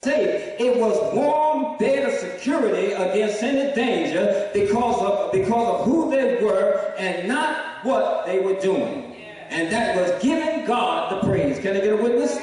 It was warm bed of security against any danger because of who they were and not what they were doing. And that was giving God the praise. Can I get a witness?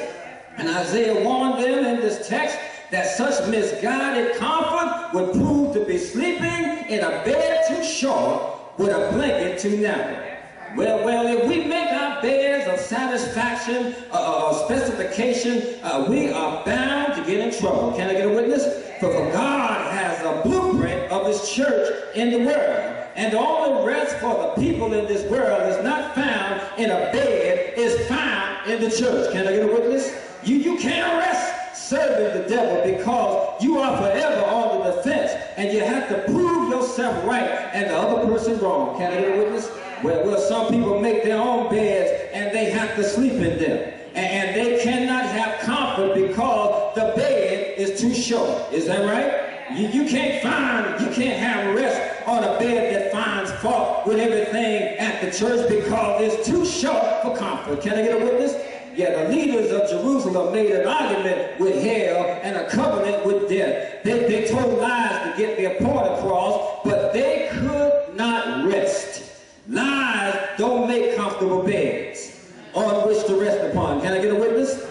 And Isaiah warned them in this text that such misguided comfort would prove to be sleeping in a bed too short with a blanket too narrow. Well, if we make our beds of satisfaction or specification, we are bound to get in trouble. Can I get a witness? For God has a blueprint of His church in the world. And the only rest for the people in this world is not found in a bed, is found in the church. Can I get a witness? You can't rest serving the devil because you are forever on the defense and you have to prove yourself right and the other person wrong. Can I get a witness? Well, some people make their own beds and they have to sleep in them. And they cannot have comfort because the bed is too short. Is that right? You can't have rest on a bed that finds fault with everything at the church because it's too short for comfort. Can I get a witness? Yeah, the leaders of Jerusalem made an argument with hell and a covenant with death. They told lies to get their point across, but they could not rest. Lies don't make comfortable beds on which to rest upon. Can I get a witness?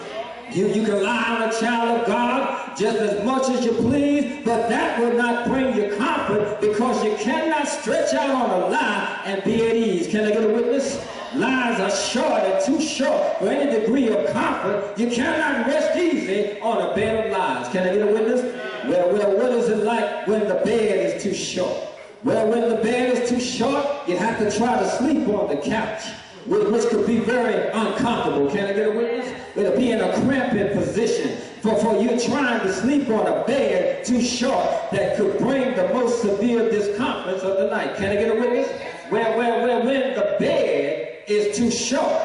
You can lie on a child of God just as much as you please, but that will not bring you comfort because you cannot stretch out on a lie and be at ease. Can I get a witness? Lies are short and too short for any degree of comfort. You cannot rest easy on a bed of lies. Can I get a witness? Well, what is it like when the bed is too short? Well, when the bed is too short, you have to try to sleep on the couch, which could be very uncomfortable. Can I get a witness? It'll be in a cramping position for you trying to sleep on a bed too short that could bring the most severe discomforts of the night. Can I get a witness? Well, when the bed is too short,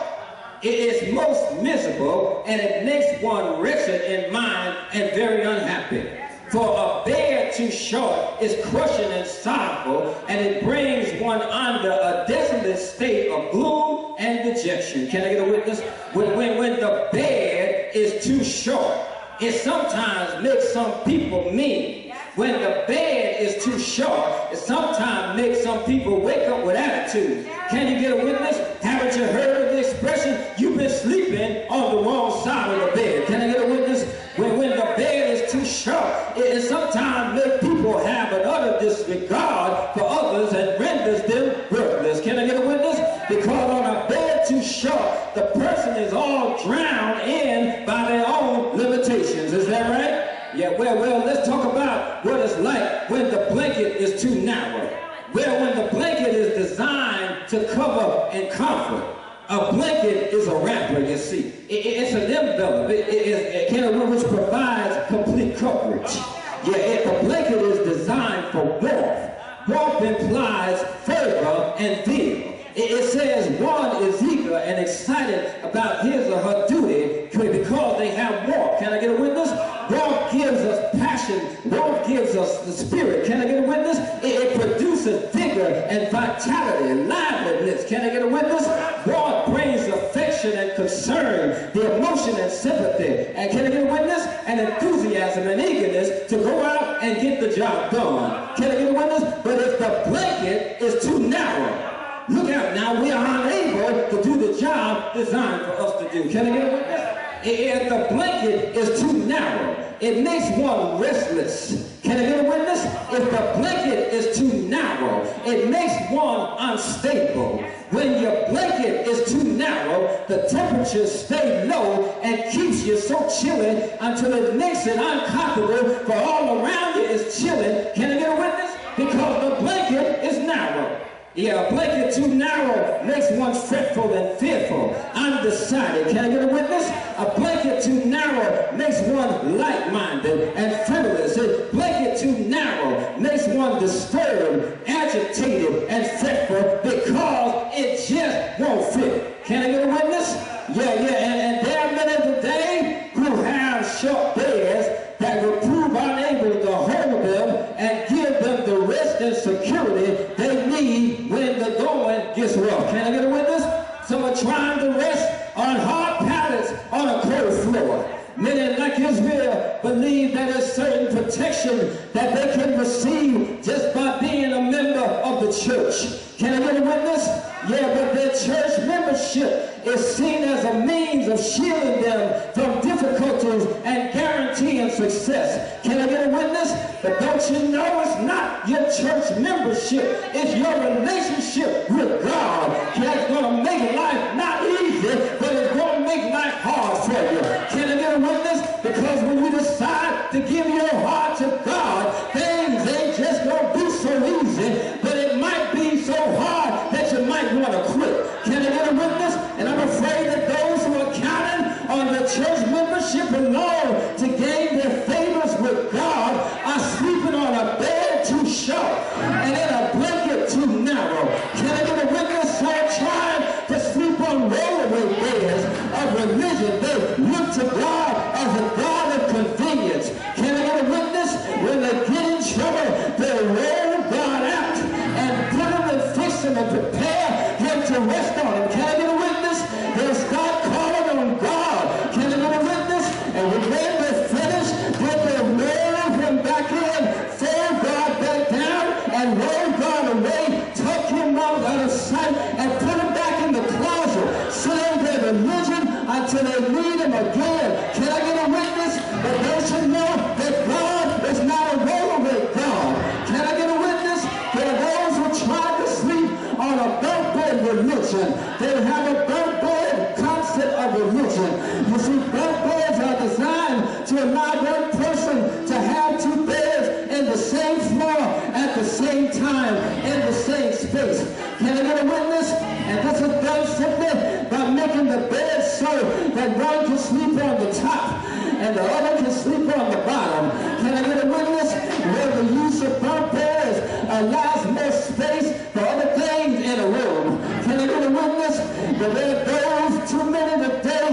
it is most miserable and it makes one wretched in mind and very unhappy. For a bed too short is crushing and sorrowful, and it brings one under a desolate state of gloom and dejection. Can I get a witness? When the bed is too short, it sometimes makes some people mean. When the bed is too short, it sometimes makes some people wake up with attitude. Can you get a witness? Haven't you heard of the expression, you've been sleeping on the wrong side of the bed? Can I get a witness? When the bed is too short, it sometimes makes people have an utter disregard for others and renders them worthless. Can I get a witness? Because on a bed too short, the person is all drowned in by their own limitations. Is that right? Yeah, well, let's talk about what it's like when the blanket is too narrow. Well, when the blanket is designed to cover and comfort, a blanket is a wrapper, you see. It's an envelope, which provides complete coverage. Yeah, the blanket is designed for warmth. Warmth implies fervor and zeal. It says one is eager and excited about his or her duty because they have warmth. Can I get a witness? Warmth gives us passion. Warmth gives us the spirit. Can I get a witness? It produces vigor and vitality and liveliness. Can I get a witness? Warmth brings affection and concern, the emotion and sympathy. And can I get a witness? And enthusiasm and eagerness to go out and get the job done. Can I get a witness? But if the blanket is too narrow, look out now, we are unable to do the job designed for us to do. Can I get a witness? If the blanket is too narrow, it makes one restless. Can I get a witness? If the blanket is too narrow, it makes one unstable. When your blanket is too narrow, the temperature stays low and keeps you so chilly until it makes it uncomfortable for all around you is chilling. Can I get a witness? Because the blanket is narrow. Yeah, a blanket too narrow makes one fretful and fearful, undecided. Can I get a witness? A blanket too narrow makes one light-minded and frivolous. A blanket too narrow makes one disturbed, agitated, and fretful because it just won't fit. Can I get a witness? Yeah, and there are many today who have short beds that will prove unable to hold them and give them the rest and security they need when the going gets rough. Can I get a witness? Some are trying to rest on hard pallets on a cold floor. Many, like Israel, believe that there's certain protection that they can receive just by being a member of the church. Can I get a witness? Yeah, but their church membership is seen as a means of shielding them from difficulties and guaranteeing success. Can I get a witness? But don't you know it's not your church membership, it's your relationship with God that's going to make life not easy, but it's going to make life hard for you. Can I get a witness? Because when you decide to give your heart to God, things ain't just going to be so easy, but it might be so hard that you might want to quit. Can I get a witness? And I'm afraid that those who are counting on the church membership alone to gain their favors with God are sleeping on a bed too short and in a blanket too narrow. Can I get a witness? So trying to sleep on railway beds of religion, they look to God as a God of convenience. Can I get a witness? When they get in trouble, they roll God out and put him and fix him and prepare him to rest on him. Can I get a witness? They'll start calling on God. Can I get a witness? And when they finish, then they'll roll him back in, fold God back down, and roll God away, tuck him out of sight, and put him back in the closet, saying their religion until they need him again. Can I get a witness? But don't you know that God is not a rollaway God? Can I get a witness? There are those who try to sleep on a bunk bed religion. They have a bunk bed concept of religion. You see, bunk beds are designed to allow one person to have two beds in the same floor at the same time in the same space. Can I get a witness? And this is done simply by making the bed so that one can sleep on the top and the other can sleep on the bottom. Can I get a witness? Where the use of bunk beds allows more space for other things in a room. Can I get a witness? But there are those, too many today,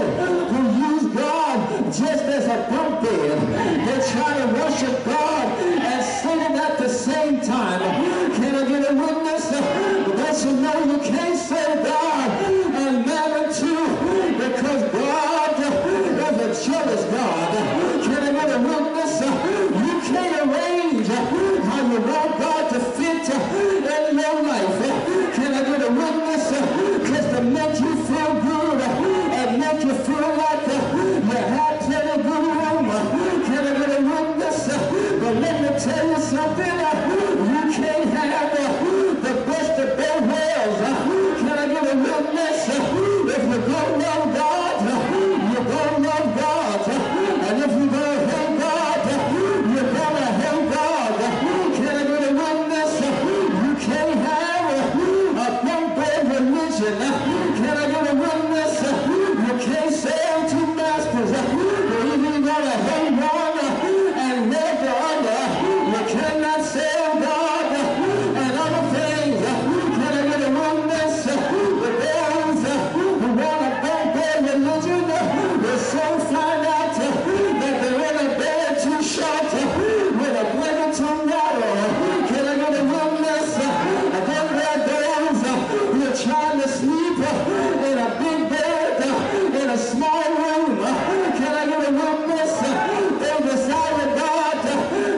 who use God just as a bunk bed. They try to worship God and sing it at the same time. Can I get a witness? Don't you know you can't say God and mammon too, because God is a jealous God. Can I get a witness? You can't arrange how you want God to fit in your life. Can I get a witness? Just to make you feel good and make you feel like you have plenty of good room. Can I get a witness? But let me tell you something. You can't have the best of both worlds. Can I get a witness? If you're going to love God, you're going to love God. And if you're going to hate God, you're going to hate God. Can I get a witness? You can't have a bunk bed religion. Can I get a witness? You can't serve two masters. You're either going to hate one and love the other. You cannot serve God and other things. Can I get a witness? The those who want a bunk bed religion will soon find out that they're in a bed too short with a blanket too narrow. Can I get a witness? And then there are those who are trying to sleep in a big bed in a small room. Can I get a witness? They decided God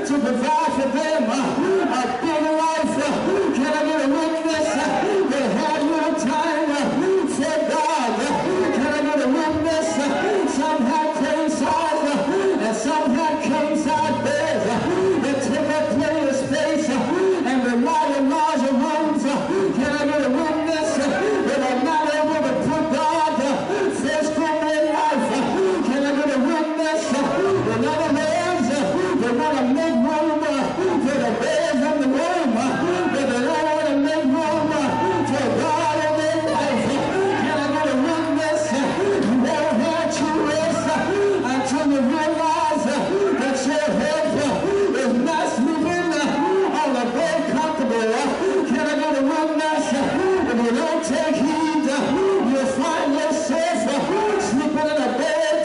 to provide for them a big life. Can I get a witness? They had little time for God. Can I get a witness? Some had king size and some had king size beds. They took up plenty of space and relied on larger rooms. Can I get a witness? They were not able to put God first in their life. Can I get a witness? In other words, they want to make room for the beds in the room, but they don't want to make room for God in their life. Can I get a witness? You won't have true rest until you realize that your help is not sleeping on a bed comfortable. Can I get a witness? If you don't take heed, you'll find yourself sleeping in a bed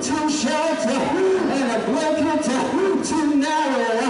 too short and a blanket too narrow.